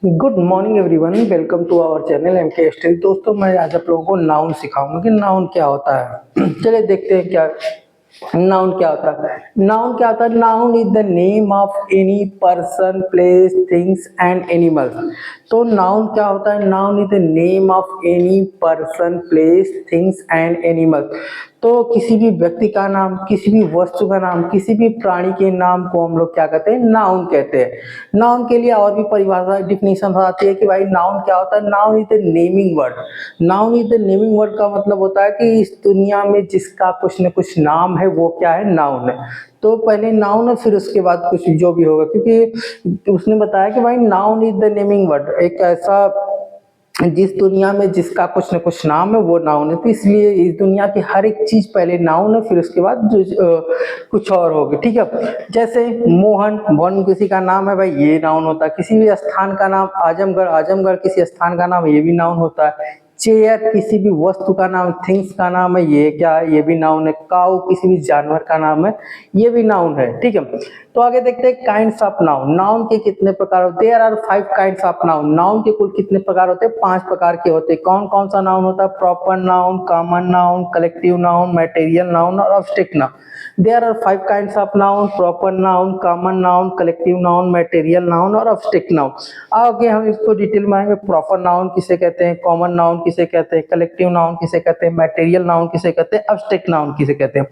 Good morning everyone, welcome to our channel MK study. दोस्तों, मैं आज आप लोगों को नाउन सिखाऊंगा कि नाउन क्या होता है। चलिए देखते हैं क्या नाउन क्या होता है। नाउन क्या होता है? Noun is the name of any person, place, things and animals. तो नाउन क्या होता है? Noun is the name of any person, place, things and animals. तो किसी भी व्यक्ति का नाम, किसी भी वस्तु का नाम, किसी भी प्राणी के नाम को हम लोग क्या कहते हैं? नाउन कहते हैं। नाउन के लिए और भी परिभाषा, डिफिनीशन आती है कि भाई नाउन क्या होता है। Noun is the naming word. Noun is the naming word का मतलब होता है कि इस दुनिया में जिसका कुछ न कुछ नाम है वो क्या है? नाउन है। तो पहले नाउन है, फिर उसके बाद कुछ जो भी होगा, क्योंकि उसने बताया कि भाई noun is the naming word, एक ऐसा जिस दुनिया में जिसका कुछ न कुछ नाम है वो नाउन है। तो इसलिए इस दुनिया की हर एक चीज पहले नाउन है, फिर उसके बाद कुछ और होगी। ठीक है, जैसे मोहन, मोहन किसी का नाम है भाई, ये नाउन होता है। किसी भी स्थान का नाम, आजमगढ़, आजमगढ़ किसी स्थान का नाम, ये भी नाउन होता है। चेयर किसी भी वस्तु का नाम, थिंग्स का नाम है, ये क्या है? ये भी नाउन है। काऊ किसी भी जानवर का नाम है, ये भी नाउन है। ठीक है, तो आगे देखते हैं काइंड्स ऑफ नाउन। नाउन के कितने प्रकार होते हैं? There are 5 kinds of noun. Noun के कुल कितने प्रकार होते हैं? 5 प्रकार के होते हैं। कौन कौन सा नाउन होता है? Proper noun, common noun, collective noun, material noun और abstract noun. There are 5 kinds of noun: proper noun, common noun, collective noun, material noun और अब्स्ट्रैक्ट नाउन। आगे हम इसको डिटेल में आएंगे। प्रॉपर नाउन किसे कहते हैं, कॉमन नाउन किसे कहते हैं, कलेक्टिव नाउन किसे कहते हैं, मटेरियल नाउन किसे कहते हैं, अब्स्ट्रैक्ट नाउन किसे कहते हैं।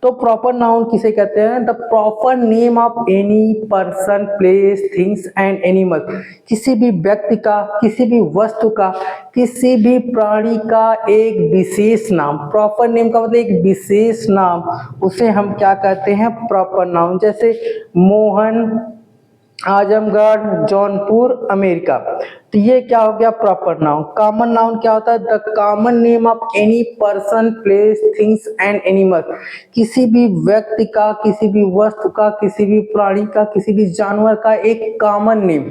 तो प्रॉपर नाउन किसे कहते हैं? The proper name of any person, place, things and animal. किसी भी व्यक्ति का, किसी भी वस्तु का, किसी भी प्राणी का एक विशेष नाम। प्रॉपर नेम का मतलब एक विशेष नाम, उसे हम क्या कहते हैं? Proper noun. जैसे मोहन, आजमगढ़, जौनपुर, अमेरिका। तो ये क्या हो गया? Proper noun. कॉमन नाउन क्या होता है? The common name of any person, place, things and animal. किसी भी व्यक्ति का, किसी भी वस्तु का, किसी भी प्राणी का, किसी भी जानवर का एक कॉमन नेम,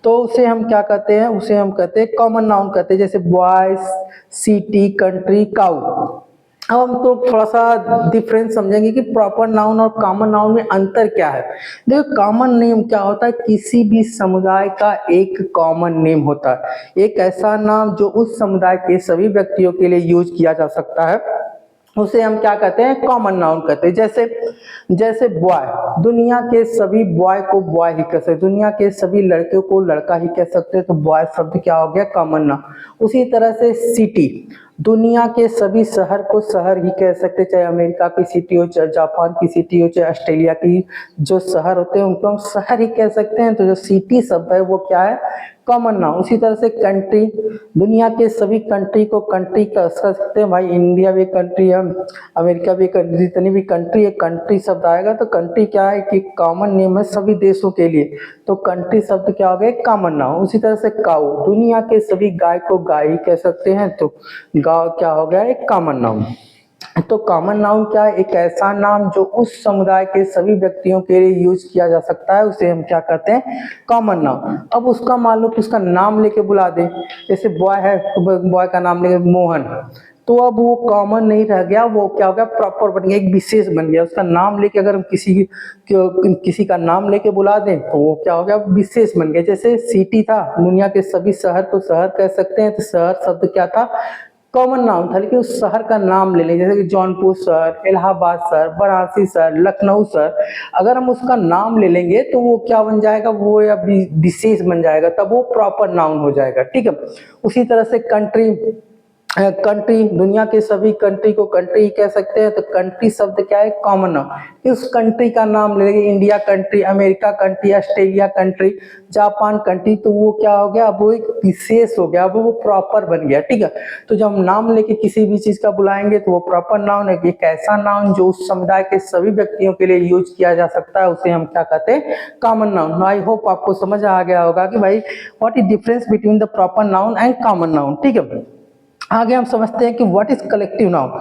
तो उसे हम क्या कहते हैं? उसे हम कहते हैं कॉमन नाउन कहते हैं। जैसे बॉयज, सिटी, कंट्री, काऊ। अब हम तो थोड़ा सा डिफरेंस समझेंगे कि प्रॉपर नाउन और कॉमन नाउन में अंतर क्या है। देखो, कॉमन नेम क्या होता है? किसी भी समुदाय का एक कॉमन नेम होता है, एक ऐसा नाम जो उस समुदाय के सभी व्यक्तियों के लिए यूज किया जा सकता है, उसे हम क्या कहते हैं? कॉमन नाउन कहते हैं। जैसे बॉय, दुनिया के सभी बॉय को बॉय ही कह सकते, दुनिया के सभी लड़के को लड़का ही कह सकते हैं, तो बॉय शब्द क्या हो गया? Common noun. उसी तरह से सिटी, दुनिया के सभी शहर को शहर ही कह सकते, चाहे अमेरिका की सिटी हो, चाहे जापान की सिटी हो, चाहे ऑस्ट्रेलिया की जो शहर होते हैं उनको हम शहर ही कह सकते हैं। तो जो सिटी शब्द है वो क्या है? Common noun. उसी तरह से कंट्री, दुनिया के सभी कंट्री को कंट्री कह सकते हैं। भाई इंडिया भी कंट्री है, अमेरिका भी कंट्री, जितनी भी कंट्री है, कंट्री शब्द आएगा तो कंट्री क्या है कि कॉमन नेम है सभी देशों के लिए, तो कंट्री शब्द क्या हो गया? Common noun. उसी तरह से काऊ, दुनिया के सभी गाय को गाय ही कह सकते हैं, तो गाय क्या हो गया? एक कॉमन नाउन। तो कॉमन नाउन क्या है? एक ऐसा नाम जो उस समुदाय के सभी व्यक्तियों के लिए यूज किया जा सकता है, उसे हम क्या कहते हैं? Common noun. अब उसका मान लो कि उसका नाम लेके बुला दे, जैसे बॉय है तो बॉय का नाम लेके मोहन, तो अब वो कॉमन नहीं रह गया, वो क्या हो गया? प्रॉपर बन गया, एक विशेष बन गया। उसका नाम लेके अगर हम किसी का नाम लेके बुला दें तो वो क्या हो गया? विशेष बन गया। जैसे सिटी था, दुनिया के सभी शहर को शहर कह सकते हैं, तो शहर शब्द क्या था? कॉमन नाउन था, लेकिन उस शहर का नाम ले लें, जैसे कि जौनपुर शहर, इलाहाबाद शहर, वाराणसी शहर, लखनऊ शहर। अगर हम उसका नाम ले लेंगे तो वो क्या बन जाएगा? वो या विशेष बन जाएगा, तब वो प्रॉपर नाउन हो जाएगा। ठीक है, उसी तरह से कंट्री, कंट्री, दुनिया के सभी कंट्री को कंट्री ही कह सकते हैं, तो कंट्री शब्द क्या है? Common noun. उस कंट्री का नाम ले लेंगे, India country, America country, Australia country, Japan country, तो वो क्या हो गया? अब वो एक विशेष हो गया, अब वो प्रॉपर बन गया। ठीक है, तो जब हम नाम लेके किसी भी चीज का बुलाएंगे तो वो प्रॉपर नाउन है। एक ऐसा नाउन जो उस समुदाय के सभी व्यक्तियों के लिए यूज किया जा सकता है, उसे हम क्या कहते हैं? Common noun. आई होप आपको समझ आ गया होगा कि भाई what is difference between the proper noun and common noun. ठीक है, आगे हम समझते हैं कि what is collective noun.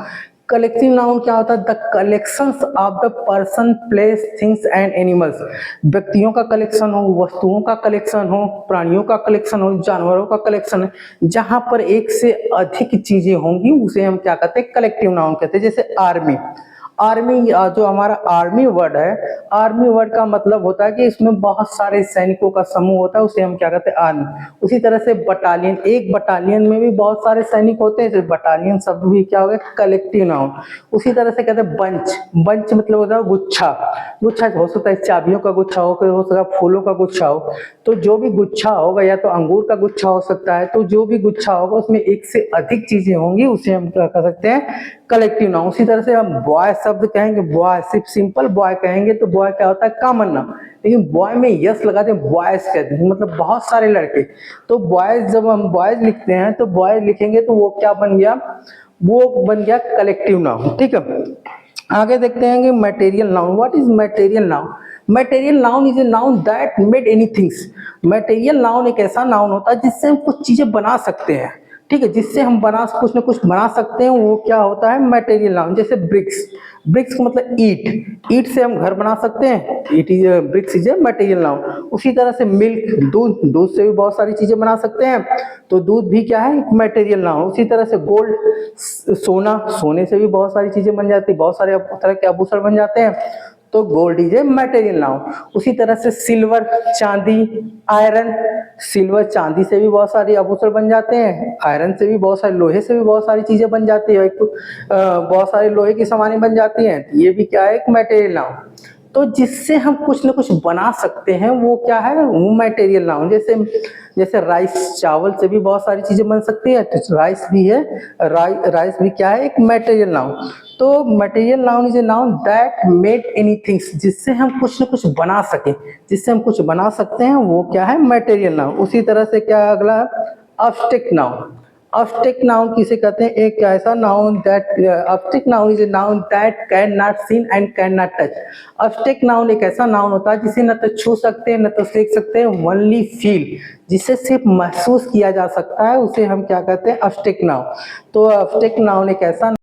Collective noun क्या होता है? The collections of the person, place, things and animals. व्यक्तियों का कलेक्शन हो, वस्तुओं का कलेक्शन हो, प्राणियों का कलेक्शन हो, जानवरों का कलेक्शन है, जहां पर एक से अधिक चीजें होंगी उसे हम क्या कहते हैं? कलेक्टिव नाउन कहते हैं। जैसे आर्मी, आर्मी जो हमारा आर्मी वर्ड है, आर्मी वर्ड का मतलब होता है कि इसमें बहुत सारे सैनिकों का समूह होता है, उसे हम क्या कहते हैं आर्मी। उसी तरह से बटालियन, एक बटालियन में भी बहुत सारे सैनिक होते हैं, तो बटालियन शब्द भी क्या हो गया कलेक्टिव नाउन। उसी तरह से कहते हैं बंच, बंच मतलब होता है गुच्छा, गुच्छा हो सकता है चाबियों का गुच्छा हो सकता है फूलों का गुच्छा हो, तो जो भी गुच्छा होगा या तो अंगूर का गुच्छा हो सकता है, तो जो भी गुच्छा होगा उसमें एक से अधिक चीजें होंगी, उसे हम क्या कह सकते हैं कलेक्टिव नाउन। उसी तरह से हम बॉय शब्द कहेंगे, बॉय सिर्फ सिंपल बॉय कहेंगे तो बॉय क्या होता है कॉमन नाउन, लेकिन बॉय में यस लगाते हैं बॉयज कहते हैं, मतलब बहुत सारे लड़के। तो बॉयज जब हम बॉयज लिखते हैं तो बॉयज लिखेंगे तो वो क्या बन गया, वो बन गया कलेक्टिव नाउन। ठीक है, आगे देखते हैं कि material noun. What is material noun? Material noun is a noun that made anythings. Material noun एक ऐसा नाउन होता है जिससे हम कुछ चीजें बना सकते हैं। ठीक है, जिससे हम कुछ ना कुछ बना सकते हैं, वो क्या होता है मटेरियल नाउन। जैसे ब्रिक्स, ब्रिक्स का मतलब ईट, ईट से हम घर बना सकते हैं, ईट is bricks is a material noun. उसी तरह से मिल्क, दूध, दूध से भी बहुत सारी चीजें बना सकते हैं, तो दूध भी क्या है मटेरियल नाउन। उसी तरह से गोल्ड, सोना, सोने से भी बहुत सारी चीजें बन जाती है, बहुत सारे तरह के आभूषण बन जाते हैं, तो gold is a material noun. उसी तरह से सिल्वर, चांदी, आयरन, सिल्वर चांदी से भी बहुत सारे आभूषण बन जाते हैं, आयरन से भी बहुत सारे, लोहे से भी बहुत सारी चीजें बन जाती है, बहुत सारे लोहे की सामानें बन जाती हैं, ये भी क्या है एक मटेरियल नाउन। तो जिससे हम कुछ ना कुछ बना सकते हैं वो क्या है वो मटेरियल नाउन। जैसे जैसे राइस, चावल से भी बहुत सारी चीजें बन सकती है, तो राइस भी है, राइस भी क्या है एक मटेरियल नाउन। तो material noun is a noun that made anythings, जिससे हम कुछ न कुछ बना सके, जिससे हम कुछ बना सकते हैं वो क्या है मटेरियल नाउन। उसी तरह से क्या अगला अब्स्ट्रैक्ट नाउन। अब्स्ट्रैक्ट नाउन किसे कहते हैं, एक ऐसा noun that, abstract noun is a noun that can not seen and can not touch. Abstract noun एक ऐसा नाउन होता है जिसे न तो छू सकते हैं न तो देख सकते हैं, ओनली फील, जिसे सिर्फ महसूस किया जा सकता है, उसे हम क्या कहते हैं अब्स्ट्रैक्ट नाउन। तो अब्स्ट्रैक्ट नाउन एक ऐसा